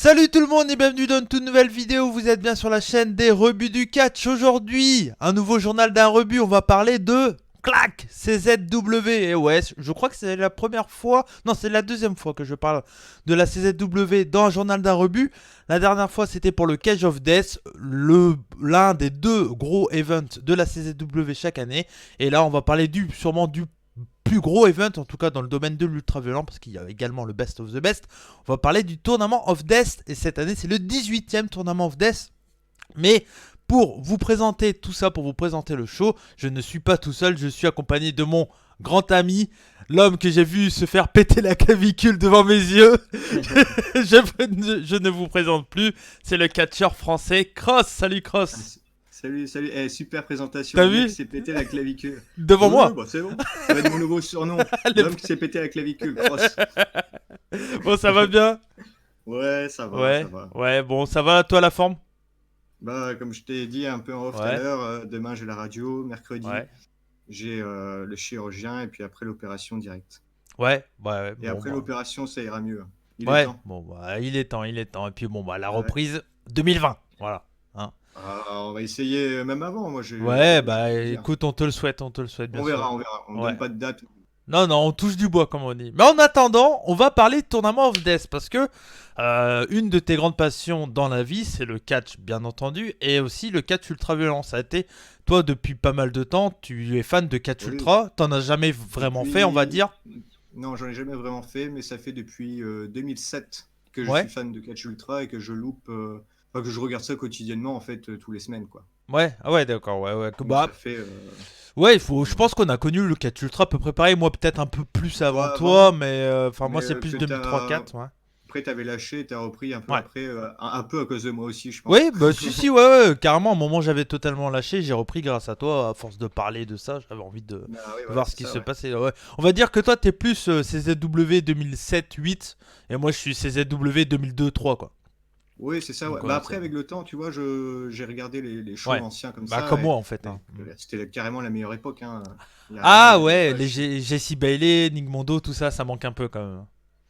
Salut tout le monde et bienvenue dans une toute nouvelle vidéo, vous êtes bien sur la chaîne des rebuts du catch. Aujourd'hui, un nouveau journal d'un rebut, on va parler de clac CZW. Et ouais, je crois que c'est la première fois, non c'est la deuxième fois que je parle de la CZW dans un journal d'un rebut. La dernière fois c'était pour le Cage of Death, l'un des deux gros events de la CZW chaque année. Et là on va parler sûrement du plus gros event, en tout cas dans le domaine de l'ultra violent, parce qu'il y a également le best of the best. On va parler du Tournament of Death, et cette année c'est le 18e Tournament of Death. Mais pour vous présenter tout ça, pour vous présenter le show, je ne suis pas tout seul, je suis accompagné de mon grand ami, l'homme que j'ai vu se faire péter la clavicule devant mes yeux. je ne vous présente plus, c'est le catcheur français Cross. Salut Cross. Salut, salut. Super présentation. T'as Le mec vu qui s'est pété la clavicule. devant Oui, moi. bah c'est bon. Ça va être mon nouveau surnom. L'homme qui s'est pété la clavicule. Cross. Bon, ça va bien? Ouais, ça va, Ouais, ça va. ouais, bon, ça va, toi la forme? Bah, comme je t'ai dit un peu en off tout à Ouais, l'heure, demain j'ai la radio, mercredi ouais, j'ai le chirurgien et puis après l'opération directe. ouais, ouais, Et bon, après bah, l'opération, ça ira mieux. Il est ouais, temps. bon, bah, il est temps, il est temps. Et puis, bon, bah, la Ouais. reprise 2020, voilà. Hein. Ah, on va essayer même avant. Moi, Ouais, j'ai bah, envie de dire. écoute, on te le souhaite, bien On sûr. verra, on verra. On Ouais. donne pas de date. Non, non, on touche du bois, comme on dit. Mais en attendant, on va parler de Tournament of Death, parce que une de tes grandes passions dans la vie, c'est le catch, bien entendu, et aussi le catch ultra violent. Ça a été, toi, depuis pas mal de temps, tu es fan de catch Oui, ultra, t'en as jamais vraiment fait, on va depuis. dire. Non, j'en ai jamais vraiment fait, mais ça fait depuis 2007 que je suis Ouais, fan de Catch Ultra et que je loupe. Enfin, que je regarde ça quotidiennement, en fait, tous les semaines, quoi. ouais, ah ouais, d'accord, ouais, ouais. Donc ça Bah, fait. ouais, il faut, je Euh, pense qu'on a connu le catch ultra à peu près pareil. Moi, peut-être un peu plus avant Toi toi, avant, mais enfin, moi, mais c'est plus que 2003-4. Ouais. après, t'avais lâché, t'as repris un peu Ouais. après, un peu à cause de moi aussi, je pense. Oui, bah, si, si, ouais, ouais, carrément. À un moment, j'avais totalement lâché. J'ai repris grâce à toi. À force de parler de ça, j'avais envie de Ah oui, voilà, voir ce c'est qui ça, se ouais. passait. Ouais. On va dire que toi, t'es plus CZW 2007-8, et moi, je suis CZW 2002-3, quoi. Oui, c'est ça, ouais. Donc, Bah ouais, après, avec le temps, tu vois, j'ai regardé les shows ouais. anciens comme Bah, ça, comme moi, en fait. et Hein. Mm. c'était carrément la meilleure époque, hein. Ah, Il y a ouais, pas. les Jessie Bailey, Nick Mondo, tout ça, ça manque un peu quand même.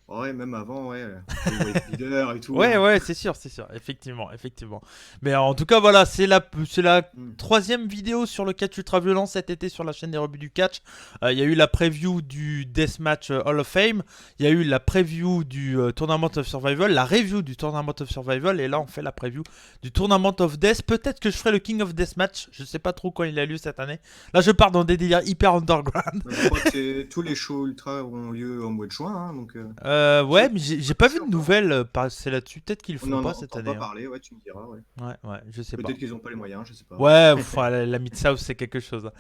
Ouais, même avant, ouais. Les Wife Beater et tout, Ouais, hein. ouais, c'est sûr, effectivement, effectivement. Mais en tout cas, voilà, c'est la Hmm. troisième vidéo sur le catch ultra violent cet été sur la chaîne des rebuts du catch. Il y a eu la preview du Deathmatch Hall of Fame, il y a eu la preview du Tournament of Survival, la review du Tournament of Survival, et là on fait la preview du Tournament of Death. Peut-être que je ferai le King of Deathmatch, je sais pas trop quand il a lieu cette année. Là je pars dans des délires hyper underground. Je crois que tous les shows ultra auront lieu au mois de juin, hein, donc Ouais, mais j'ai pas pas vu sûr de encore. nouvelles passer là-dessus, peut-être qu'ils le On font n'en pas cette entend année. pas Hein. parler, ouais, tu me diras, ouais. Ouais, ouais, je sais pas. Peut-être qu'ils n'ont pas les moyens, je sais pas. Ouais, enfin, la Mid-South, c'est quelque chose.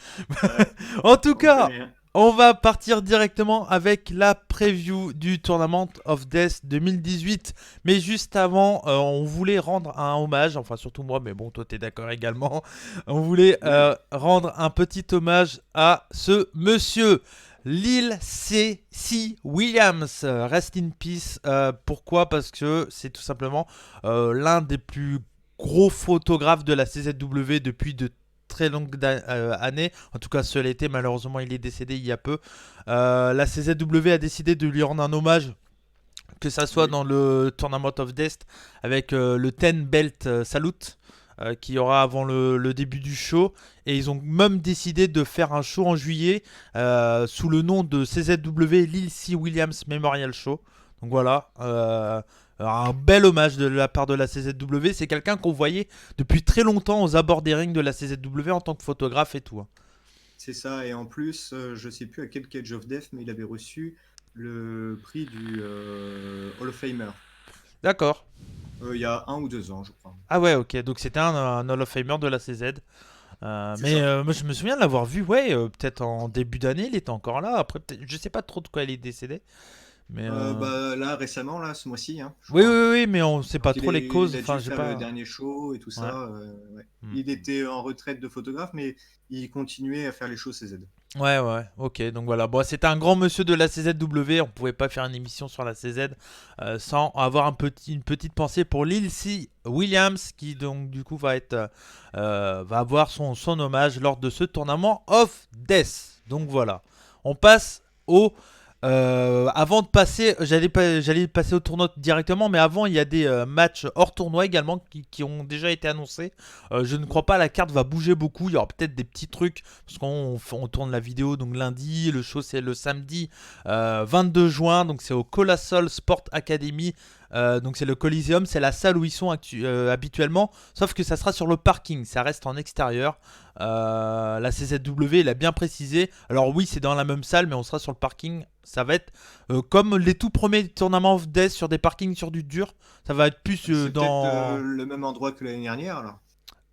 Ouais, En tout on cas, connaît, hein. on va partir directement avec la preview du Tournament of Death 2018. Mais juste avant, on voulait rendre un hommage, enfin surtout moi, mais bon, toi t'es d'accord également. On voulait Oui, rendre un petit hommage à ce monsieur. Lil C. Williams, rest in peace. Pourquoi? Parce que c'est tout simplement l'un des plus gros photographe de la CZW depuis de très longues années. En tout cas, cela était. Malheureusement, il est décédé il y a peu. La CZW a décidé de lui rendre un hommage, que ça soit oui. dans le Tournament of Death avec le 10 Belt Salute. Qu'il y aura avant le début du show, et ils ont même décidé de faire un show en juillet sous le nom de CZW Lil C. Williams Memorial Show. Donc voilà, un bel hommage de la part de la CZW. C'est quelqu'un qu'on voyait depuis très longtemps aux abords des rings de la CZW en tant que photographe et tout. Hein. C'est ça, et en plus, je sais plus à quel Cage of Death, mais il avait reçu le prix du Hall of Famer. D'accord. Il y a 1 ou 2 ans, je crois. Ah ouais, ok. Donc c'était un Hall of Famer de la CZ. C'est Mais ça. moi je me souviens de l'avoir vu, ouais, peut-être en début d'année, il était encore là. Après, je sais pas trop de quoi il est décédé. Mais Bah, là, récemment, là, ce mois-ci, hein, je oui, oui, crois. oui, mais on sait pas Donc trop les causes. il a Enfin, dû j'ai faire le pas. dernier show et tout Ouais. ça. Ouais. Hmm. Il était en retraite de photographe, mais il continuait à faire les shows CZ. Ouais, ouais, ok, donc voilà. Bon, c'était un grand monsieur de la CZW, on pouvait pas faire une émission sur la CZ sans avoir une petite pensée pour Lil C. Williams, qui donc du coup va avoir son hommage lors de ce tournament of Death. Donc voilà, on passe au Avant de passer, j'allais passer au tournoi directement, mais avant, il y a des matchs hors tournoi également qui ont déjà été annoncés. Je ne crois pas la carte va bouger beaucoup. Il y aura peut-être des petits trucs parce on tourne la vidéo donc lundi. Le show c'est le samedi 22 juin, donc c'est au Colossal Sport Academy. Donc c'est le Coliseum, c'est la salle où ils sont habituellement, sauf que ça sera sur le parking, ça reste en extérieur. La CZW il a bien précisé. Alors oui, c'est dans la même salle, mais on sera sur le parking. Ça va être comme les tout premiers tournaments of Death sur des parkings sur du dur. Ça va être plus C'est peut-être dans. le même endroit que l'année dernière, alors.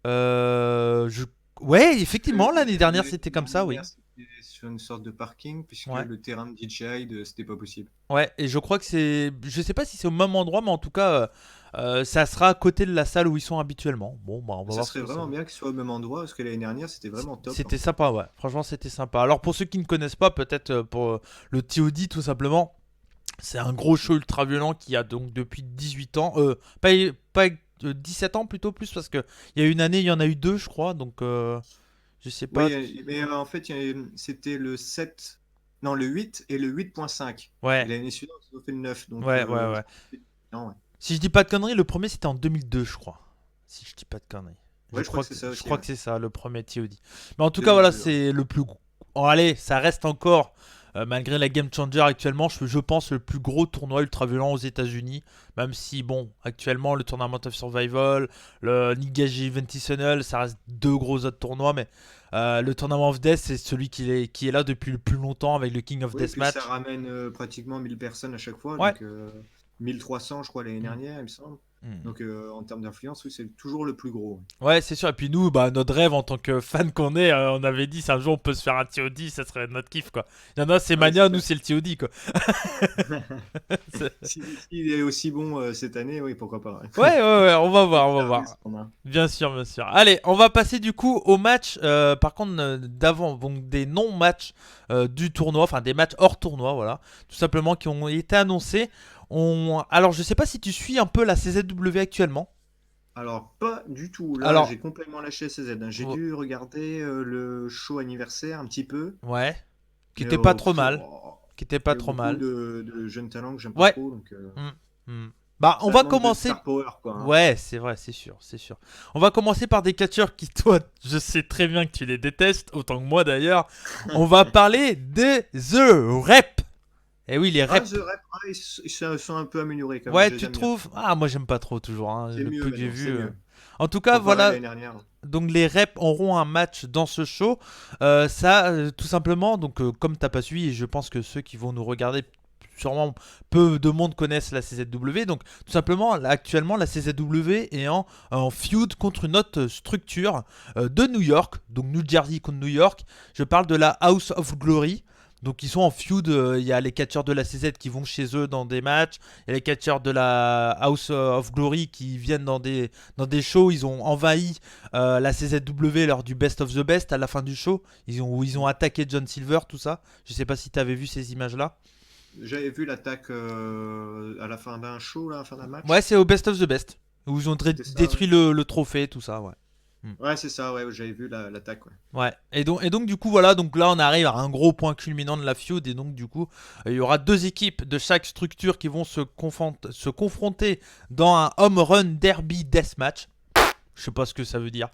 Euh, je... Ouais, Parce que effectivement, l'année dernière c'était comme l'année ça, dernière, oui. c'était sur une sorte de parking, puisque Ouais. le terrain de DJI, c'était pas possible. Ouais, et je crois que c'est. Je sais pas si c'est au même endroit, mais en tout cas, ça sera à côté de la salle où ils sont habituellement. Bon, bah, on va Ça voir ce serait que ça vraiment donne. bien que ce soit au même endroit, parce que l'année dernière, c'était vraiment top, hein. C'était sympa, ouais. Franchement, c'était sympa. Alors, pour ceux qui ne connaissent pas, peut-être pour le TOD, tout simplement, c'est un gros show ultra violent qui a donc depuis 18 ans. Pas 17 ans, plutôt plus, parce que il y a une année, il y en a eu deux, je crois. Donc, je sais pas. Oui, mais en fait, c'était le 7, non, le 8 et le 8.5. Et Ouais, l'année suivante, ils ont fait le 9, donc ouais, ouais, ouais. non, ouais. Si je dis pas de conneries, le premier c'était en 2002, je crois. Si je dis pas de conneries. Ouais, je crois que c'est ça Je aussi, crois ouais. que c'est ça, le premier TOD. Mais en tout cas, voilà, 2002, ouais. c'est le plus gros. Oh, allez, ça reste encore, malgré la Game Changer actuellement, je pense le plus gros tournoi ultra violent aux États-Unis. Même si, bon, actuellement, le Tournament of Survival, le Nigaji Invitational, ça reste deux gros autres tournois. Mais le Tournament of Death, c'est celui qui est là depuis le plus longtemps avec le King of Oui, et puis ça Deathmatch. ramène pratiquement 1000 personnes à chaque fois, Ouais. donc 1300, je crois, l'année Mm, dernière, il me semble. mm. Donc en termes d'influence, oui, c'est toujours le plus gros. Ouais, c'est sûr. Et puis nous, bah, notre rêve en tant que fan qu'on est, on avait dit si un jour on peut se faire un TOD, ça serait notre kiff, quoi. Il y en a, c'est Ouais, c'est Mania, nous, clair. c'est le TOD, quoi. S'il est aussi bon cette année, oui, pourquoi pas. Ouais, ouais, ouais, on va voir, on va Ça voir. risque, on a. Bien sûr, bien sûr. Allez, on va passer du coup au match, par contre, d'avant, donc des non-matchs du tournoi, enfin des matchs hors tournoi, voilà. Tout simplement qui ont été annoncés. Alors, je sais pas si tu suis un peu la CZW actuellement. Alors, pas du tout. Là, Alors, j'ai complètement lâché CZ, hein. J'ai vo- dû regarder le show anniversaire un petit peu. ouais, qui Mais était pas trop mal. oh, Qui était il pas y a trop beaucoup mal. de jeunes talents que j'aime pas Ouais. trop. Donc, Hmm, hmm. Bah, on ça va manque de commencer. star power, quoi, hein. Ouais, c'est vrai, c'est sûr, c'est sûr. On va commencer par des catcheurs qui, toi, je sais très bien que tu les détestes, autant que moi d'ailleurs. On va parler de The Rep. Eh oui, les Ah, reps. The Rep, ah, ils se sont un peu améliorés quand même. Ouais, Je les tu aime bien. trouves? Ah, moi j'aime pas trop toujours, hein, C'est le mieux peu que j'ai maintenant, vu. c'est mieux. En tout cas, Comparé à voilà. l'année dernière. Donc les reps auront un match dans ce show. Tout simplement, donc comme t'as pas suivi, et je pense que ceux qui vont nous regarder, sûrement peu de monde connaissent la CZW. Donc tout simplement, là, actuellement, la CZW est en feud contre une autre structure de New York, donc New Jersey contre New York. Je parle de la House of Glory. Donc ils sont en feud, il y a les catcheurs de la CZ qui vont chez eux dans des matchs, il y a les catcheurs de la House of Glory qui viennent dans des shows, ils ont envahi la CZW lors du Best of the Best à la fin du show, où ils ont attaqué John Silver, tout ça. Je sais pas si tu avais vu ces images-là. J'avais vu l'attaque à la fin d'un show, là, à la fin d'un Ouais, match. c'est au Best of the Best, où ils ont C'était ça, ouais. détruit le trophée, tout ça, ouais. Hmm. Ouais, c'est ça, ouais, j'avais vu l'attaque, ouais. Ouais, et donc du coup voilà, donc là on arrive à un gros point culminant de la feud, et donc du coup il y aura deux équipes de chaque structure qui vont se confronter dans un home run derby deathmatch. Je sais pas ce que ça veut dire.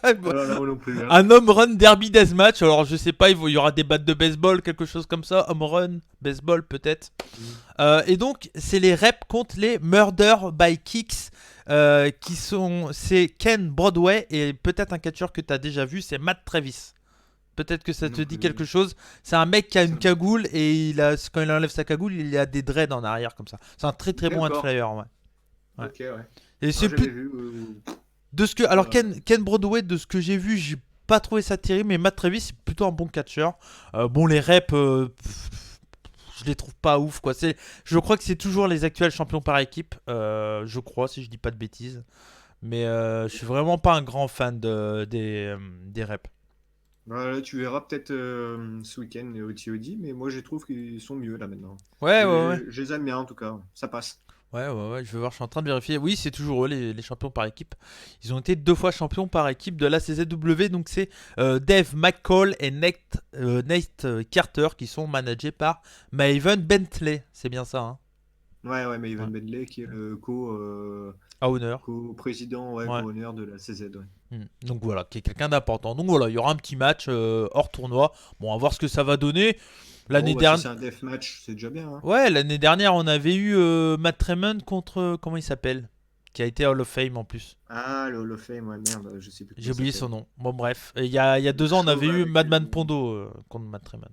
Alors là, moi non plus, hein. Un home run derby deathmatch, alors je sais pas, il y aura des battes de baseball, quelque chose comme ça, home run, baseball peut-être. Mm. Et donc c'est les reps contre les murder by kicks, c'est Ken Broadway et peut-être un catcheur que tu as déjà vu, c'est Matt Travis. Peut-être que ça te Non dit plus. quelque chose. C'est un mec qui a Ça une me- cagoule et quand il enlève sa cagoule, il a des dreads en arrière comme ça. C'est un très très bon hand D'accord. flyer, ouais. Ouais. Ok, ouais. Et Non, c'est j'avais plus vu. de ce que alors Voilà. Ken Broadway, de ce que j'ai vu, j'ai pas trouvé ça terrible, mais Matt Travis c'est plutôt un bon catcheur. Bon, les reps, je les trouve pas ouf, quoi. Je crois que c'est toujours les actuels champions par équipe, je crois, si je dis pas de bêtises. Mais je suis vraiment pas un grand fan des reps. Voilà, tu verras peut-être ce week-end au TOD, mais moi je trouve qu'ils sont mieux là maintenant. Ouais, ouais, ouais. Je les aime bien en tout cas, ça passe. Ouais, je vais voir, je suis en train de vérifier. Oui, c'est toujours eux les champions par équipe. Ils ont été 2 fois champions par équipe de la CZW. Donc c'est Dave McCall et Nate Carter qui sont managés par Maven Bentley. C'est bien ça, hein? Ouais, mais Ouais. Ivan Benley qui est le À honneur. co-président, ouais, Ouais. co-honneur de la CZ, ouais. Donc voilà, qui est quelqu'un d'important. Donc voilà, il y aura un petit match hors tournoi. Bon, on va voir ce que ça va donner. Bon, L'année bah, si dernière. c'est un deathmatch, c'est déjà bien, hein. Ouais, l'année dernière, on avait eu Matt Tremont contre. Comment il s'appelle? Qui a été Hall of Fame en plus. Ah, le Hall of Fame, ouais, merde, je sais plus comment J'ai il oublié son s'appelle. nom. Bon, bref. Et il y a Le 2 ans, on avait chauve eu avec Madman Pondo contre Matt Tremont.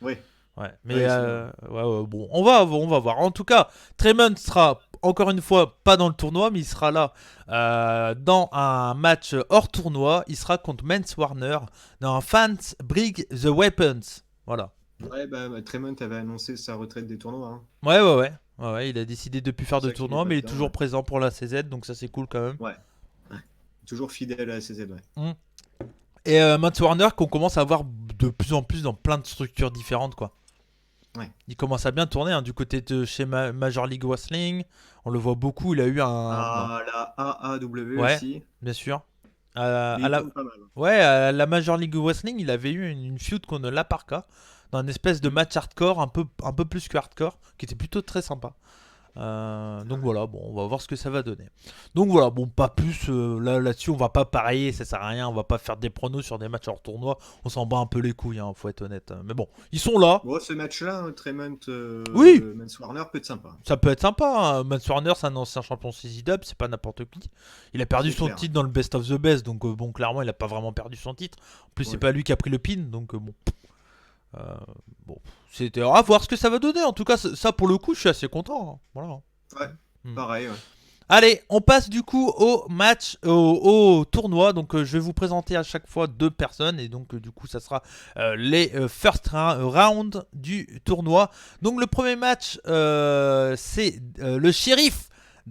Ouais, Ouais, mais ouais, c'est vrai. ouais, bon, on va voir. En tout cas, Tremont sera encore une fois pas dans le tournoi, mais il sera là dans un match hors tournoi. Il sera contre Mance Warner dans un Fans Bring the Weapons. Voilà. Ouais, bah, Tremont avait annoncé sa retraite des tournois, hein. Ouais, il a décidé de plus C'est faire pour de ça qu'il est tournoi, pas mais il est dedans, toujours ouais. présent pour la CZ, donc ça c'est cool quand même. Ouais, ouais. Toujours fidèle à la CZ, ouais. Mm. Et Mance Warner qu'on commence à voir de plus en plus dans plein de structures différentes, quoi. Ouais. Il commence à bien tourner hein, du côté de chez Major League Wrestling. On le voit beaucoup. Il a eu un. À la AAW Ouais, aussi. bien sûr. À Mais il la... tourne pas mal. Ouais, à la Major League Wrestling, il avait eu une feud contre La Parka. Dans une espèce de Mm. match hardcore, un peu plus que hardcore, qui était plutôt très sympa. Donc voilà, bon, on va voir ce que ça va donner. Donc voilà, bon, pas plus là-dessus, on va pas parier, ça sert à rien, on va pas faire des pronos sur des matchs hors tournoi, on s'en bat un peu les couilles, hein, faut être honnête. Mais bon, ils sont là. Bon, ce match-là, hein, Tremont Oui, Mance Warner peut être sympa. ça peut être sympa. Hein. Mance Warner, c'est un ancien champion CZW, c'est pas n'importe qui. Il a perdu C'est son clair. titre dans le Best of the Best, donc bon, clairement, il a pas vraiment perdu son titre. En plus, c'est Ouais. pas lui qui a pris le pin, donc bon. Euh, bon, c'était à voir ce que ça va donner. En tout cas, ça pour le coup, je suis assez content. Hein. Voilà. Ouais, Hmm. pareil, ouais. Allez, on passe du coup au match, au tournoi. Donc, je vais vous présenter à chaque fois 2 personnes. Et donc, du coup, ça sera les first round du tournoi. Donc, le premier match, c'est le shérif,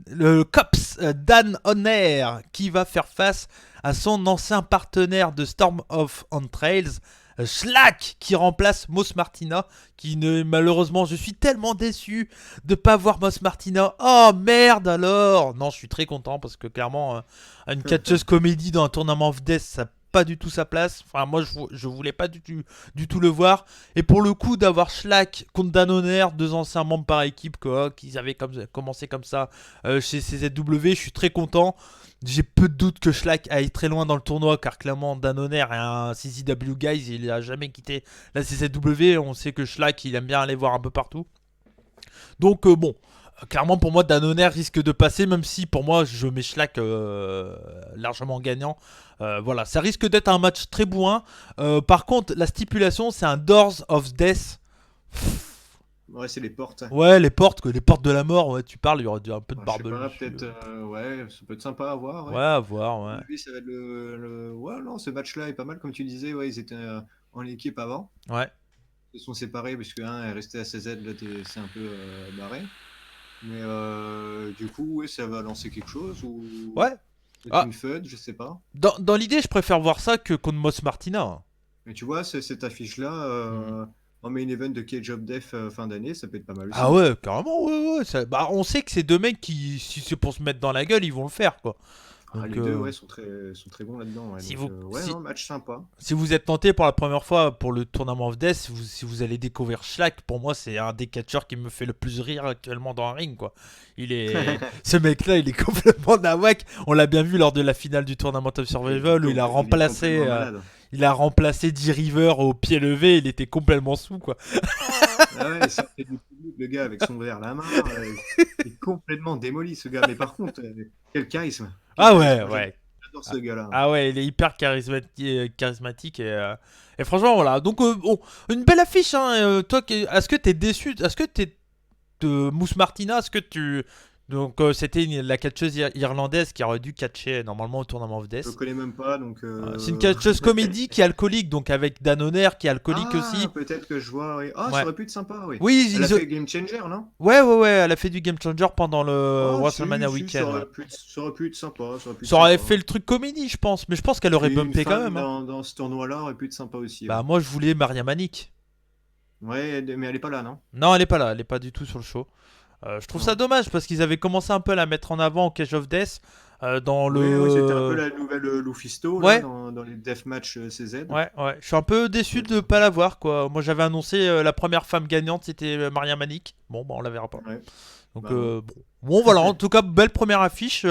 le Cops Dan Honner, qui va faire face à son ancien partenaire de Storm of Entrails. Slack qui remplace Moss Martina qui ne malheureusement je suis tellement déçu de pas voir Moss Martina. Oh merde alors. Non, je suis très content parce que clairement une catcheuse comédie dans un tournament of Death ça n'a pas du tout sa place. Enfin moi je voulais pas du tout le voir et pour le coup d'avoir Slack contre Danoner, 2 anciens membres par équipe quoi, qui avaient commencé comme ça chez CZW, je suis très content. J'ai peu de doute que Schlack aille très loin dans le tournoi car clairement Danoner est un CZW guys, il a jamais quitté la CZW, on sait que Schlack il aime bien aller voir un peu partout. Donc bon, clairement pour moi Danoner risque de passer même si pour moi je mets Schlack largement gagnant. Voilà, ça risque d'être un match très bourrin. Par contre la stipulation c'est un Doors of Death. Ouais, c'est les portes. Ouais, les portes de la mort, ouais, tu parles, il y aura un peu de Ouais, je sais barbelé pas, dessus. peut-être, ouais, ça peut être sympa à voir, Ouais, ouais. à voir, À ouais. mon avis, ça va être Ouais, non, ce match-là est pas mal, comme tu disais, ouais, ils étaient en équipe avant. Ouais. Ils se sont séparés parce qu'un est resté à CZ, là, c'est un peu barré. Mais du coup, ouais, ça va lancer quelque chose ou Ouais. peut-être Ah, une FUD, je sais pas. dans l'idée, je préfère voir ça que contre Moss Martina. Hein. Mais tu vois, cette affiche-là, Hmm. en main event de Cage of Death fin d'année, ça peut être pas mal Ah aussi. ouais, carrément, ouais. Bah, on sait que ces 2 mecs qui, si c'est pour se mettre dans la gueule, ils vont le faire, quoi. Ah, Donc, les deux, ouais, sont très bons là-dedans. Ouais, si donc, vous, ouais, si, non, match sympa. si vous êtes tenté pour la première fois pour le tournament of Death, si vous allez découvrir Schlack, pour moi, c'est un des catcheurs qui me fait le plus rire actuellement dans un ring, quoi. Ce mec-là, il est complètement nawak. On l'a bien vu lors de la finale du tournament of Survival où il a Il est remplacé, complètement malade. D-River au pied levé. Il était complètement sous, quoi. Ah ouais, il sortait du public, le gars, avec son verre à la main. Il est complètement démoli, ce gars. Mais par contre, quel charisme. Quel Ah charisme. ouais, Moi, ouais. j'adore Ah ce gars-là. ah ouais, il est hyper charismatique et franchement voilà. Donc bon, une belle affiche hein. Toi, est-ce que t'es déçu? Est-ce que t'es de Mousse Martina? Est-ce que tu donc c'était la catcheuse irlandaise qui aurait dû catcher normalement au tournament of Je le Death. connais même pas, donc. C'est une catcheuse comédie qui est alcoolique, donc avec Dan Honor qui est alcoolique aussi. Ah, peut-être que je vois, oui. Ah, ça Ouais. aurait pu être sympa, oui. Oui, Elle a fait Game Changer, non? ouais, elle a fait du Game Changer pendant le Ah, WrestleMania ça Weekend. Ouais. aurait pu être sympa, ça aurait pu être Ça aurait sympa. fait le truc comédie, je pense, mais je pense qu'elle aurait Puis une bumpé quand femme même. Hein. dans ce tournoi-là aurait pu être sympa aussi, Bah ouais. moi je voulais Maria Manic. Ouais, mais elle est pas là, non? Non, elle est pas là, elle est pas du tout sur le show. Je trouve ça Non. dommage parce qu'ils avaient commencé un peu à la mettre en avant au Cage of Death dans Oui, oui, c'était un peu le. la nouvelle Lufisto là, Ouais, dans les deathmatch CZ. ouais. Je suis un peu déçu de pas l'avoir quoi. Moi j'avais annoncé la première femme gagnante c'était Maria Manik. Bon, bah on la verra pas. Ouais, Donc bah non. bon voilà, en tout cas belle première affiche.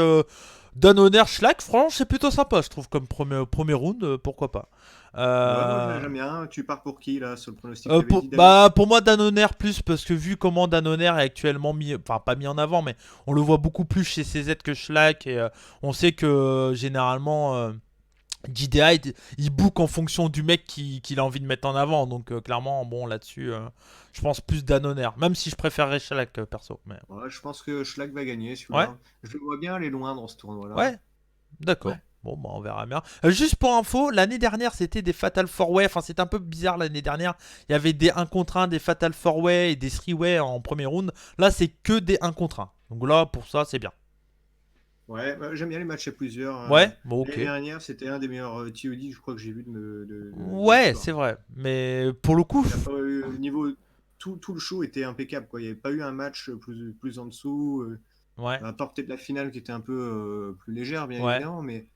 Danoner Schlack, franchement c'est plutôt sympa je trouve comme premier round, pourquoi pas. Ouais, moi Euh, j'aime bien. Tu pars pour qui là sur le pronostic? T'avais dit David? pour moi Danoner plus parce que vu comment Danoner est actuellement mis, enfin pas mis en avant mais on le voit beaucoup plus chez CZ que Schlack et on sait que généralement JDI il book en fonction du mec qu'il a envie de mettre en avant donc clairement bon là-dessus je pense plus Danoner même si je préférerais Schlack perso mais Ouais, je pense que Schlag va gagner ouais celui-là. Je le vois bien aller loin dans ce tournoi-là. ouais d'accord. Ouais. Bon, bah, on verra bien. Juste pour info, l'année dernière, c'était des Fatal 4-Way. Enfin, c'était un peu bizarre l'année dernière. Il y avait des 1 contre 1, des Fatal 4-Way et des 3-Way en premier round. Là, c'est que des 1 contre 1. Donc là, pour ça, c'est bien. Ouais, bah, j'aime bien les matchs à plusieurs. Ouais, bon, L'année ok. dernière, c'était un des meilleurs TOD, je crois que j'ai vu de Ouais, l'histoire. c'est vrai. Mais pour le coup, Il y a pas eu au niveau. Tout le show était impeccable, quoi. Il n'y avait pas eu un match plus en dessous. ouais, À part peut-être la finale qui était un peu plus légère, bien ouais. évidemment, mais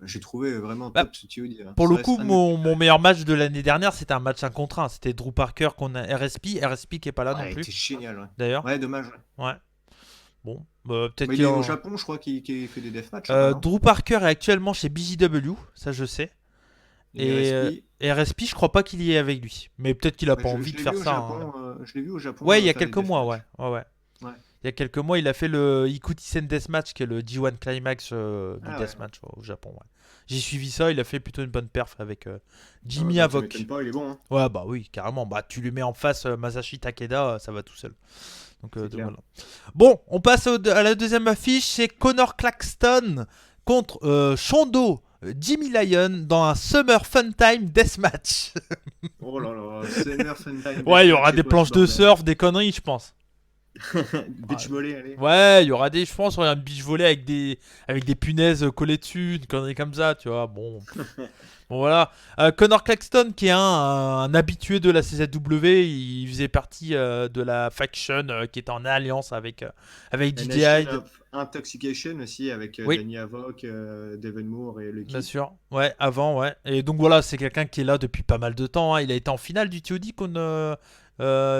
j'ai trouvé vraiment Bah, top ce TOD, hein. pour le Ça coup, reste un de mes mon préférés. meilleur match de l'année dernière, c'était un match 1 contre 1. C'était Drew Parker qu'on a RSP. RSP qui est pas là non Ouais, il plus, était génial, ouais. d'ailleurs. Ouais, dommage. Ouais. Ouais, bon. Bah, peut-être Mais il qu'il est au en. Japon, je crois, qu'il fait des deathmatchs là-bas, non? Drew Parker est actuellement chez BJW, ça je sais. Et Et RSP. RSP, je crois pas qu'il y est avec lui. Mais peut-être qu'il a Ouais, pas je envie de l'ai vu faire au ça, hein. Japon, je l'ai vu au Ouais, Japon il y a faire des quelques mois, ouais. deathmatchs. Ouais. Ouais. Il y a quelques mois, il a fait le Ikutisen Deathmatch, qui est le G1 Climax du Ah ouais. Deathmatch au Japon. Ouais. J'ai suivi ça, il a fait plutôt une bonne perf avec Ah ouais, Jimmy bah ça m'étonne Havoc. pas, il est bon, hein. Ouais, bah oui, carrément. Bah, tu lui mets en face Masashi Takeda, ça va tout seul. C'est Donc clair. voilà. Bon, on passe à la deuxième affiche. C'est Connor Claxton contre Shondo Jimmy Lyon dans un Summer Fun Time Deathmatch. Oh là là, Summer Funtime Ouais, il y aura Deathmatch, c'est des quoi ce planches de bordel? surf, des conneries, je pense. Beach volley, allez. Ouais, il y aura des, je pense, un beach volley avec des punaises collées dessus, une connerie comme ça, tu vois. Bon, bon voilà. Connor Claxton, qui est un habitué de la CZW, il faisait partie de la faction qui était en alliance avec La Nation DDI. of Intoxication aussi, avec Oui, Danny Havoc, Devon Moore et bien Lucky. sûr. Ouais, avant, ouais. Et donc voilà, c'est quelqu'un qui est là depuis pas mal de temps, hein. Il a été en finale du TOD contre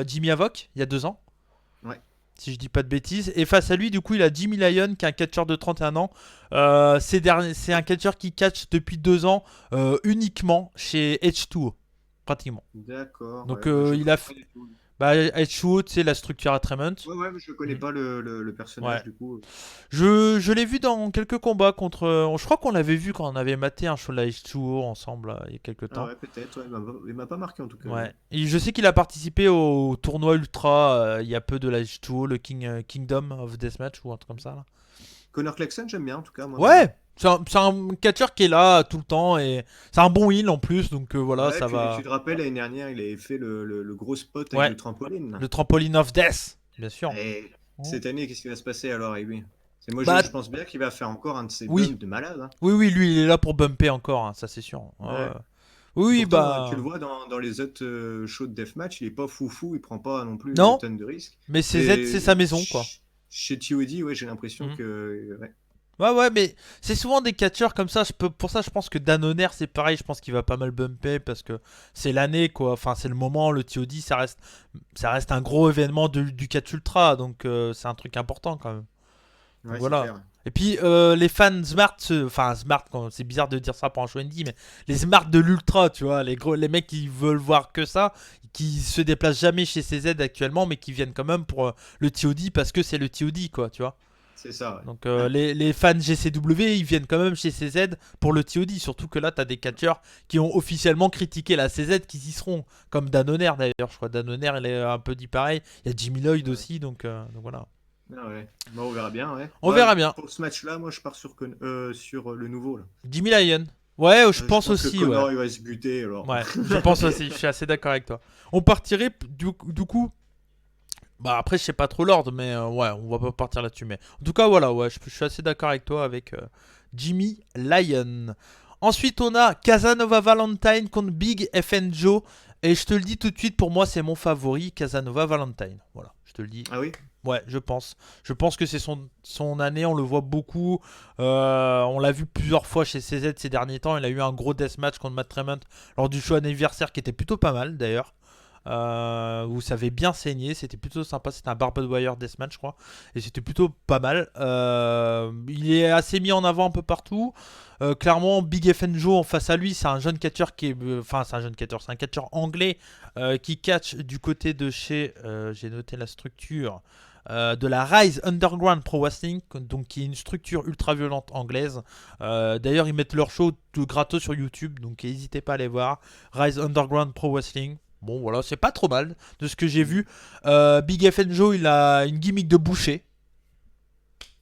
Jimmy Havoc il y a 2 ans. Ouais, Si je dis pas de bêtises. Et face à lui, du coup, il a Jimmy Lyon, qui est un catcheur de 31 ans. C'est un catcheur qui catch depuis 2 ans uniquement chez H2O, pratiquement. d'accord, Donc ouais, bah, je il a connais fait. pas du tout. Bah, H2O, tu sais, la structure Atrement. Ouais, ouais, mais je connais Mhm. pas le personnage, Ouais. du coup. Je l'ai vu dans quelques combats contre. Je crois qu'on l'avait vu quand on avait maté un show de la H2O ensemble il y a quelques Ah temps. ouais, peut-être, ouais, il m'a pas marqué en tout cas, lui. Ouais. Et je sais qu'il a participé au tournoi Ultra il y a peu de la H2O, le Kingdom of Deathmatch ou un truc comme ça là. Connor Clarkson, j'aime bien en tout cas, moi, maintenant. Ouais, c'est un catcheur qui est là tout le temps et c'est un bon heal en plus, donc voilà, Ouais, et ça puis tu va. te rappelles, l'année dernière, il avait fait le gros spot avec Ouais, le trampoline, là. le trampoline of death, bien sûr. Et Oh. cette année, qu'est-ce qui va se passer alors avec lui? Moi, je Bah pense bien qu'il va faire encore un de ces oui, bumps de malade, hein. oui, lui il est là pour bumper encore, hein, ça c'est sûr. Ouais. Ouais. Oui, Et oui, pourtant, tu le bah vois dans les autres shows de deathmatch, il est pas foufou, il prend pas non plus des non, tonnes de risques. mais CZ c'est Mais sa maison quoi. chez TOD, ouais, j'ai l'impression Hmm. que. Ouais, Ouais, mais c'est souvent des catcheurs comme ça. Pour ça, je pense que Danoner, c'est pareil. Je pense qu'il va pas mal bumper parce que c'est l'année, quoi. Enfin, c'est le moment. Le TOD, ça reste un gros événement du catch ultra. Donc, c'est un truc important quand même. Donc ouais, c'est voilà. clair. Et puis, les fans smart, enfin, smart, c'est bizarre de dire ça pour un show indie, mais les smart de l'ultra, tu vois. Les mecs qui veulent voir que ça, qui se déplacent jamais chez CZ actuellement, mais qui viennent quand même pour le TOD parce que c'est le TOD, quoi, tu vois. C'est ça, Donc ouais. les fans GCW, ils viennent quand même chez CZ pour le TOD, surtout que là, t'as des catcheurs qui ont officiellement critiqué la CZ qui y seront, comme Danoner d'ailleurs, je crois. Danoner, il est un peu dit pareil. Il y a Jimmy Lloyd Ouais. aussi, donc voilà. Ah ouais. Bon, on verra bien, ouais. On Ouais, verra bien. pour ce match-là, moi, je pars sur le nouveau, là. Jimmy Lyon. Ouais, je Je pense pense que aussi, ouais. Connor, il va se buter, alors. Ouais, je pense aussi, je suis assez d'accord avec toi. On partirait du coup. Bah après, je sais pas trop l'ordre, mais ouais, on va pas partir là-dessus. Mais en tout cas, voilà, ouais, je suis assez d'accord avec toi avec Jimmy Lyon. Ensuite, on a Casanova Valentine contre Big FN Joe. Et je te le dis tout de suite, pour moi, c'est mon favori, Casanova Valentine. Voilà, je te le dis. Ah oui? Ouais, je pense. Je pense que c'est son année, on le voit beaucoup. On l'a vu plusieurs fois chez CZ ces derniers temps. Il a eu un gros deathmatch contre Matt Tremont lors du show anniversaire qui était plutôt pas mal d'ailleurs. Où ça avait bien saigné, c'était plutôt sympa. C'était un Barbed Wire deathmatch, je crois. Et c'était plutôt pas mal. Il est assez mis en avant un peu partout. Clairement, Big FNJO en face à lui, c'est un jeune catcheur qui est. Enfin, c'est un jeune catcheur, c'est un catcheur anglais qui catch du côté de chez. J'ai noté la structure. De la Rise Underground Pro Wrestling, donc qui est une structure ultra violente anglaise. D'ailleurs, ils mettent leur show de gratos sur YouTube, donc n'hésitez pas à aller voir. Rise Underground Pro Wrestling. Bon, voilà, c'est pas trop mal de ce que j'ai vu. Big F Joe, il a une gimmick de boucher.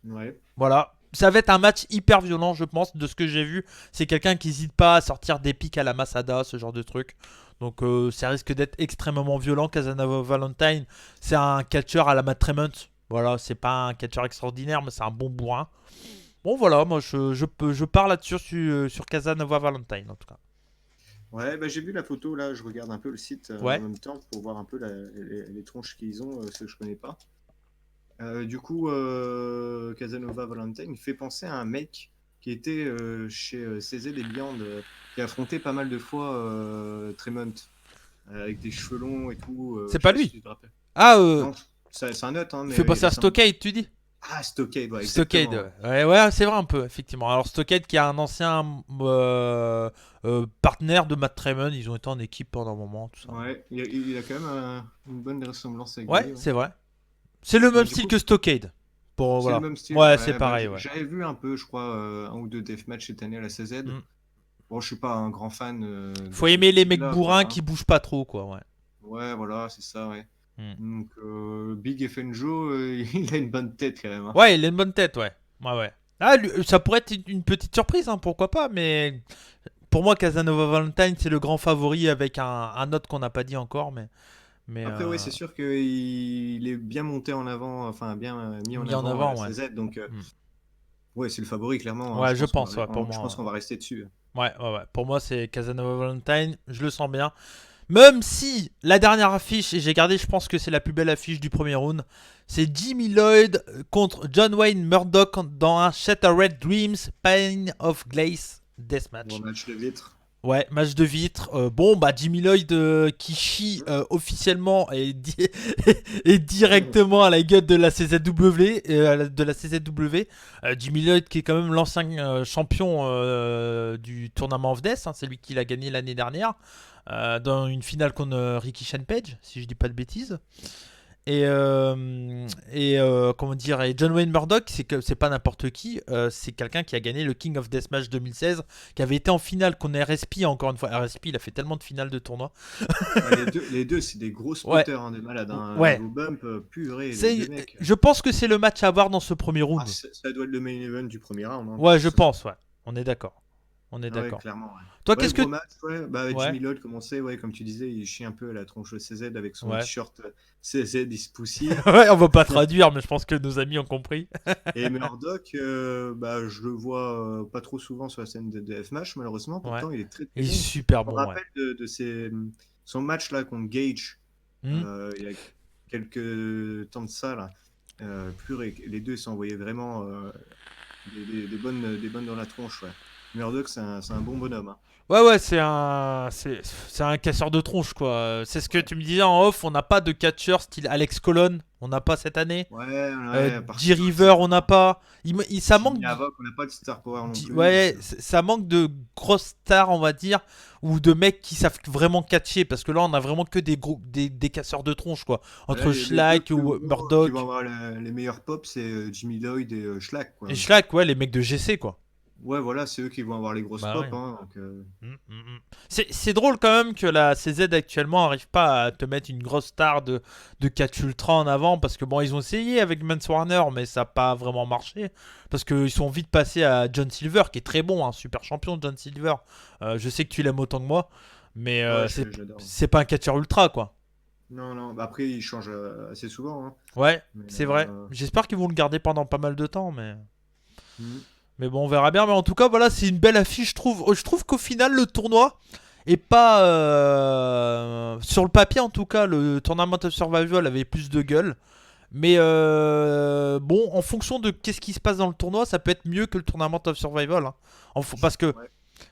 Ouais. Voilà. Ça va être un match hyper violent, je pense, de ce que j'ai vu. C'est quelqu'un qui n'hésite pas à sortir des pics à la Masada, ce genre de truc. Donc ça risque d'être extrêmement violent. Casanova Valentine, c'est un catcheur à la Matt Tremont. Voilà, c'est pas un catcheur extraordinaire, mais c'est un bon bourrin. Bon, voilà, moi je pars là-dessus sur Casanova Valentine, en tout cas. Ouais, bah, j'ai vu la photo là, je regarde un peu le site en Ouais. même temps pour voir un peu les tronches qu'ils ont, ceux que je connais pas. Du coup, Casanova Valentine fait penser à un mec qui était chez CZ et Beyond, qui a affronté pas mal de fois Tremont, avec des cheveux longs et tout. C'est Je sais pas si lui. tu te rappelles. Ah, Non, c'est un autre, hein, il mais fait il penser à ressemble. Stockade, tu dis? Ah, Stockade, ouais, Stockade, exactement. ouais, ouais, c'est vrai un peu, effectivement. Alors Stockade qui est un ancien partenaire de Matt Tremont, ils ont été en équipe pendant un moment, tout ça. Ouais, il a quand même une bonne ressemblance avec Ouais, lui. Ouais. c'est vrai. C'est le même Du style coup, que Stockade. Pour c'est le voilà. même style. Ouais, c'est Ouais, bah, pareil, ouais. j'avais vu un peu, je crois, un ou deux deathmatchs cette année à la CZ. Mm. Bon, je suis pas un grand fan de Faut ce aimer les mecs style-là, quoi, bourrins hein. qui bougent pas trop, quoi, ouais. Ouais, voilà, c'est ça, ouais. Mm. Donc, Big FNJO, il a une bonne tête quand même, hein. Ouais, il a une bonne tête, ouais. Ouais, ouais. Ah, ça pourrait être une petite surprise, hein, pourquoi pas, mais pour moi, Casanova Valentine, c'est le grand favori avec un autre qu'on n'a pas dit encore, mais Après, ouais, c'est sûr qu'il est bien monté en avant, enfin, bien mis en mis en avant à la avant, ouais. CZ. Donc, Mm. ouais, c'est le favori, clairement, hein. Ouais, je pense, ouais, pour Je pense moi. qu'on va rester dessus. Ouais, ouais, ouais. Pour moi, c'est Casanova Valentine, je le sens bien. Même si la dernière affiche, et j'ai gardé, je pense que c'est la plus belle affiche du premier round, c'est Jimmy Lloyd contre John Wayne Murdoch dans un Shattered Dreams Pain of Glace Bon, Deathmatch. match de vitre. Ouais, match de vitre. Bon, bah Jimmy Lloyd qui chie officiellement et directement à la gueule de la CZW. De la CZW. Jimmy Lloyd qui est quand même l'ancien champion du Tournament of Death. Hein, c'est lui qui l'a gagné l'année dernière. Dans une finale contre Ricky Shenpage, si je dis pas de bêtises. Comment dire, et John Wayne Murdoch, c'est pas n'importe qui, c'est quelqu'un qui a gagné le King of Deathmatch 2016, qui avait été en finale contre RSP, encore une fois. RSP, il a fait tellement de finales de tournois. Ouais, les deux c'est des gros Ouais, spotters, hein, des malades, hein. ouais. Niveau bump, purée, les deux mecs. Je pense que c'est le match à voir dans ce premier Ah, round. ça doit être le main event du premier round, hein, de Ouais, toute je façon. pense, ouais. On est d'accord. On est Ah ouais, d'accord. clairement, ouais. Toi, Ouais, qu'est-ce que. gros match, ouais. Bah, Ouais, Jimmy Lloyd, comme on sait, ouais, comme tu disais, il chie un peu à la tronche CZ avec son ouais. t-shirt CZ, il se poussille. Ouais, on va pas traduire, mais je pense que nos amis ont compris. Et Murdoch, bah, je le vois pas trop souvent sur la scène de Deathmatch, malheureusement. Ouais. Pourtant, il est très très Il est bon. super Je me bon, ouais. rappelle son match là contre Gage, Hmm. il y a quelques temps de ça là. Purée, les deux s'envoyaient vraiment des bonnes dans la tronche. Ouais. Murdoch, c'est un bon bonhomme, hein. Ouais, ouais, c'est un casseur de tronche, quoi. C'est ce que Ouais, tu me disais en off. On n'a pas de catcheur style Alex Colon. On n'a pas cette année. ouais, ouais, à part G ça, River, on n'a pas. Ça manque. Jimmy Havoc, on n'a pas de Star Power non plus. Donc, Ouais, ça manque de grosses stars, on va dire, ou de mecs qui savent vraiment catcher. Parce que là, on a vraiment que des casseurs de tronche, quoi. là, Entre les deux Schlack plus ou gros qui vont Murdoch. avoir les meilleurs pops, c'est Jimmy Lloyd et Schlack, Et quoi. Schlack, ouais, les mecs de GC, quoi. Ouais, voilà, c'est eux qui vont avoir les grosses Bah pop, ouais. hein, donc, C'est drôle quand même que la CZ actuellement arrive pas à te mettre une grosse star de catch ultra en avant parce que bon ils ont essayé avec Mance Warner mais ça n'a pas vraiment marché parce qu'ils sont vite passés à John Silver qui est très bon, un super champion John Silver. Je sais que tu l'aimes autant que moi mais ouais, j'adore. c'est pas un catcheur ultra quoi. Non, non, bah après, il change assez souvent, hein. Ouais, Mais, c'est vrai. euh, J'espère qu'ils vont le garder pendant pas mal de temps hmm. mais bon on verra bien mais en tout cas voilà c'est une belle affiche je trouve qu'au final le tournoi et pas sur le papier en tout cas. Le Tournament of Survival avait plus de gueule. Mais bon, en fonction de qu'est-ce qui se passe dans le tournoi, ça peut être mieux que le Tournament of Survival. Hein. Parce que, Ouais.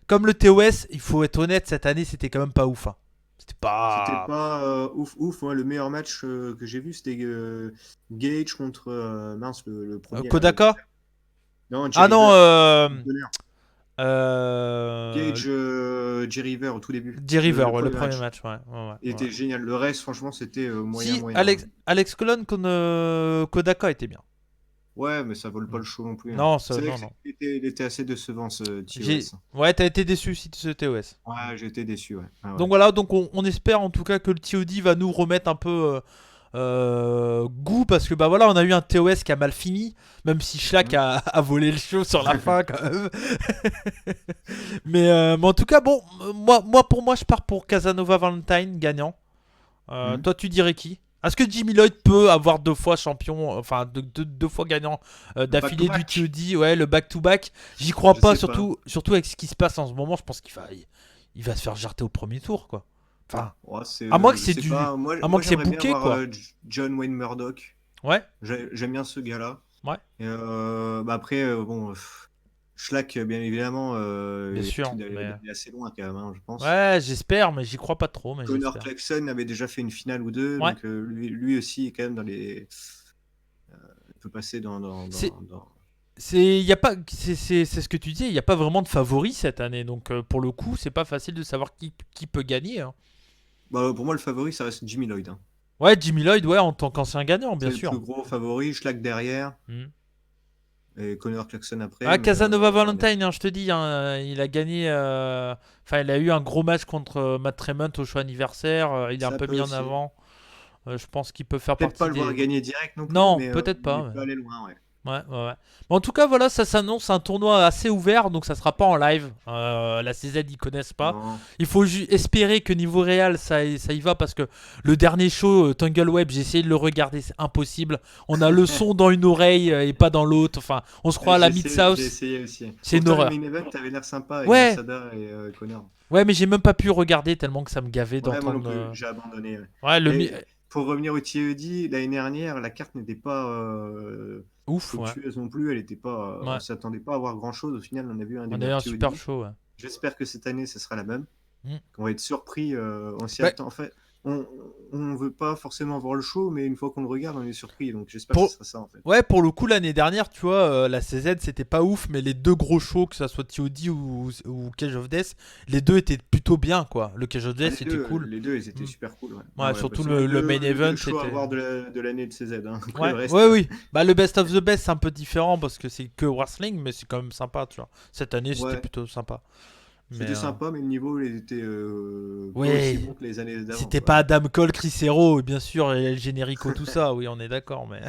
comme le TOS, il faut être honnête, cette année, c'était quand même pas ouf. Hein. C'était C'était pas. pas ouf ouf. Moi, le meilleur match que j'ai vu, c'était Gage contre mince le premier là, Kodaka. non, Ah Jerry non, River. Donner. euh, Gage, Jerry River au tout début. J-River, Le ouais, le premier premier match. match. Ouais, ouais, Il ouais. était génial. Le reste, franchement, c'était moyen Si, moyen. Alex Colon contre Kodaka était bien. Ouais, mais ça vole pas le show non plus. Hein. Non, C'est vrai non, que non. il était assez décevant ce J'ai... TOS. Ouais, t'as été déçu si de ce TOS. Ouais, j'ai été déçu. Ouais. Ah ouais. Donc voilà, donc on espère en tout cas que le TOD va nous remettre un peu goût parce que bah voilà, on a eu un TOS qui a mal fini, même si Schlack a volé le show sur la fin quand même. Mais en tout cas, bon, pour moi, je pars pour Casanova Valentine gagnant. Mhm. Toi, tu dirais qui? Est-ce que Jimmy Lloyd peut avoir deux fois champion, enfin deux fois gagnant d'affilée du Back-to-back. TOD, ouais, le back-to-back? J'y crois Je pas, sais pas. surtout avec ce qui se passe en ce moment. Je pense il va se faire jarter au premier tour, quoi. Enfin, Ouais, à moins que je c'est sais pas. Moi, à moins moi que c'est j'aimerais bien booké, voir quoi. John Wayne Murdoch. Ouais, J'aime bien ce gars-là. ouais, Et, bah après, bon, Schlack, bien évidemment, bien sûr, il mais est assez loin quand même, hein, je pense. ouais, j'espère, mais j'y crois pas trop, mais Connor j'espère. Clarkson avait déjà fait une finale ou deux, Ouais, donc lui aussi est quand même dans les. Il peut passer c'est y a pas c'est ce que tu disais, il y a pas vraiment de favoris cette année, donc pour le coup, c'est pas facile de savoir qui peut gagner. Hein. Bah, pour moi, le favori, ça reste Jimmy Lloyd. Hein. Ouais, Jimmy Lloyd, ouais, en tant qu'ancien gagnant, bien C'est le sûr. plus gros favori, Schlack derrière, Mhm. et Connor Clarkson après, Ah, mais Casanova voilà. Valentine, hein, je te dis, hein, il a gagné. Enfin, il a eu un gros match contre Matt Tremont au choix anniversaire. Il est un Ça peu peut mis en aussi. avant. Je pense qu'il peut faire Peut-être pas partie le voir des. gagner direct non plus, Non, mais peut-être il pas. peut aller loin, ouais. Ouais, ouais, ouais. Mais en tout cas, voilà, ça s'annonce un tournoi assez ouvert, donc ça sera pas en live. La CZ, ils connaissent pas. Non. Il faut espérer que niveau réel, ça y va, parce que le dernier show, Tangleweb, j'ai essayé de le regarder, c'est impossible. On a le son dans une oreille et pas dans l'autre. Enfin, on se croit à la J'ai Mid-South. essayé aussi. C'est une Pourtant, le horreur. main event avait l'air sympa avec Ouais, Masada et Connor. ouais, mais j'ai même pas pu regarder tellement que ça me gavait Ouais, moi non d'entendre. plus, j'ai abandonné. Ouais. Ouais, Et pour revenir au TED, l'année dernière, la carte n'était pas ouf, ouais. somptueuse non plus. Elle était pas, on Ouais. s'attendait pas à voir grand-chose. Au final, on a vu un des On a eu meilleurs un TED. super show, ouais. J'espère que cette année, ce sera la même. Mm. Qu'on va être surpris. On s'y Ouais, attend. En fait, on veut pas forcément voir le show, mais une fois qu'on le regarde, on est surpris. Donc j'espère que pour, ce sera ça en fait. ouais, pour le coup, l'année dernière, tu vois, la CZ, c'était pas ouf, mais les deux gros shows, que ça soit TOD ou Cage of Death, les deux étaient plutôt bien, quoi. Le Cage of Ah, Death, c'était cool. les deux, ils étaient Mm. super cool. Ouais, Ouais, ouais, surtout c'est le main les deux event, shows à c'était. voir de l'année de CZ. Hein. Après, Ouais, le reste, ouais, oui. Bah, le Best of the Best, c'est un peu différent parce que c'est que wrestling, mais c'est quand même sympa, tu vois. Cette année, c'était ouais, plutôt sympa. Mais, c'était sympa, mais le niveau, il était pas aussi ouais, bon que les années d'avant. c'était Quoi. pas Adam Cole, Chris Hero, bien sûr, et El Generico, tout ça, oui, on est d'accord, mais.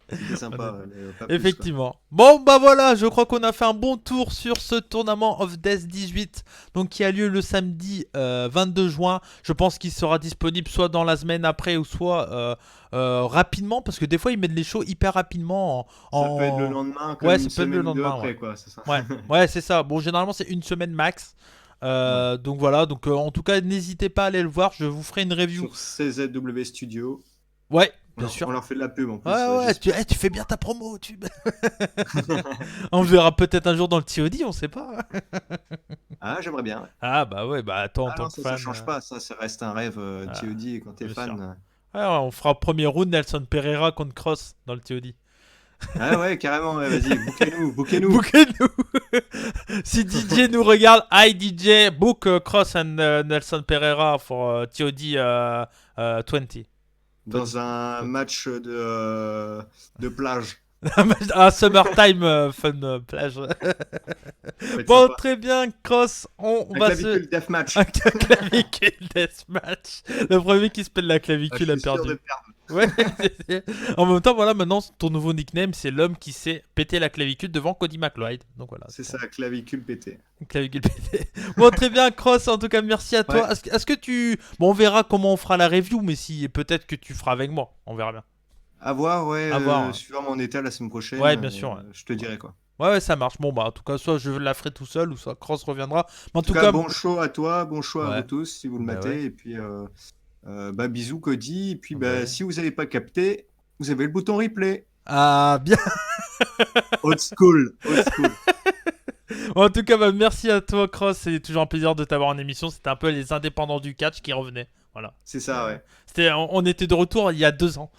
C'était sympa, ouais, mais pas plus. Quoi. Effectivement. Bon, bah voilà, je crois qu'on a fait un bon tour sur ce tournament of Death 18, donc qui a lieu le samedi 22 juin. Je pense qu'il sera disponible soit dans la semaine après ou soit rapidement, parce que des fois ils mettent les shows hyper rapidement Ça peut être le lendemain, comme Ouais, une ça peut être le semaine ou deux lendemain, ouais. après, quoi. C'est ça. Ouais, ouais, c'est ça. Bon, généralement c'est une semaine max. Ouais. Donc voilà, donc en tout cas n'hésitez pas à aller le voir, je vous ferai une review. Sur CZW Studio. Ouais, bien sûr. On leur fait de la pub en plus. Ouais, ouais, j'espère. tu fais bien ta promo. On verra peut-être un jour dans le TOD, on sait pas. Ah, j'aimerais bien. Ouais. Ah bah ouais, bah attends, en Ah tant non, que ça fan. change pas. Ça reste un rêve Ah, TOD. Et quand t'es bien fan. sûr. Ouais, on fera premier round Nelson Pereira contre Cross dans le TOD. Ah ouais, carrément. Ouais, vas-y, bouquez-nous. Bouquez-nous. Bouquez-nous. Si DJ nous regarde, hi DJ, book Cross and Nelson Pereira for TOD 20. Dans un match de plage. Un summertime fun plage. Ça va être Bon, sympa. très bien, Cross, on Un va se. clavicule deathmatch. Un clavicule deathmatch. Le premier qui se pèle la Ah, clavicule je a suis sûr perdu. de perdre. Ouais. En même temps, voilà, maintenant ton nouveau nickname, c'est l'homme qui s'est pété la clavicule devant Cody McLeod. Donc voilà. C'est ça, clavicule pété. Clavicule pété. Bon, très bien, Cross. En tout cas, merci à toi. Ouais. Est-ce que tu. Bon, on verra comment on fera la review, mais si peut-être que tu feras avec moi. On verra bien. À voir, ouais. À voir. Suivant mon état la semaine prochaine, Ouais, bien sûr. Ouais. je te dirai quoi. Ouais, ouais, ça marche. Bon, bah, en tout cas, soit je la ferai tout seul, ou soit Cross reviendra. Mais en En tout tout cas, cas, bon show à toi, bon show à vous ouais, tous si vous le bah ouais, matez. Et puis, bah, bisous Cody. Et puis, bah bah, ouais. si vous n'avez pas capté, vous avez le bouton replay. Ah, bien. Old school, old school. En tout cas, bah, merci à toi, Cross. C'est toujours un plaisir de t'avoir en émission. C'était un peu les indépendants du catch qui revenaient. Voilà. C'est ça, ouais. On était de retour il y a 2 ans.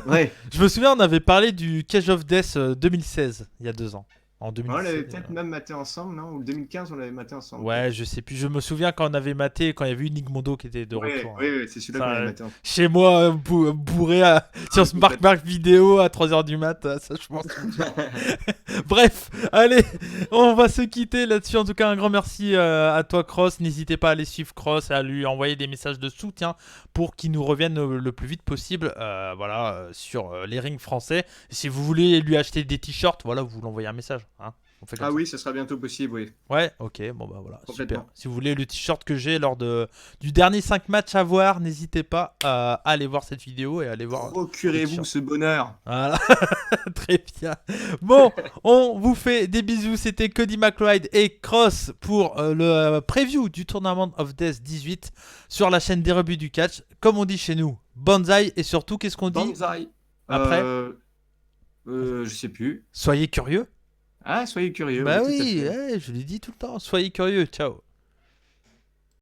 Ouais. Je me souviens, on avait parlé du Cage of Death 2016, il y a 2 ans. En On 2016. l'avait peut-être même maté ensemble, non? Ou 2015, on l'avait maté ensemble, Ouais, peut-être. je sais plus. Je me souviens quand on avait maté, quand il y avait eu Nick Mondo qui était de Ouais, retour, hein. ouais, ouais, c'est celui-là qu'on Ça, avait maté ensemble. chez moi, bourré Ah, sur mais Smart complètement. Mark vidéo à 3h du mat, ça je m'en souviens. Bref, allez, on va se quitter là-dessus. En tout cas, un grand merci à toi, Cross. N'hésitez pas à aller suivre Cross et à lui envoyer des messages de soutien pour qu'il nous revienne le plus vite possible, voilà, sur les rings français. Et si vous voulez lui acheter des t-shirts, voilà, vous l'envoyez un message, hein. On fait comme Ah ça. oui, ce sera bientôt possible, oui, Ouais, ok, bon bah voilà, super. complètement. Si vous voulez le t-shirt que j'ai lors du dernier 5 matchs à voir, n'hésitez pas à aller voir cette vidéo et aller voir le Procurez-vous t-shirt. ce bonheur. Voilà, très bien. Bon, on vous fait des bisous. C'était Cody McLeod et Cross pour le preview du Tournament of Death 18 sur la chaîne des rebuts du catch. Comme on dit chez nous, bonsaï et surtout, qu'est-ce qu'on dit Banzai. après? Je sais plus. Soyez curieux. Ah, soyez curieux, Bah oui, tout à oui, fait. ouais, je l'ai dit tout le temps. Soyez curieux. Ciao.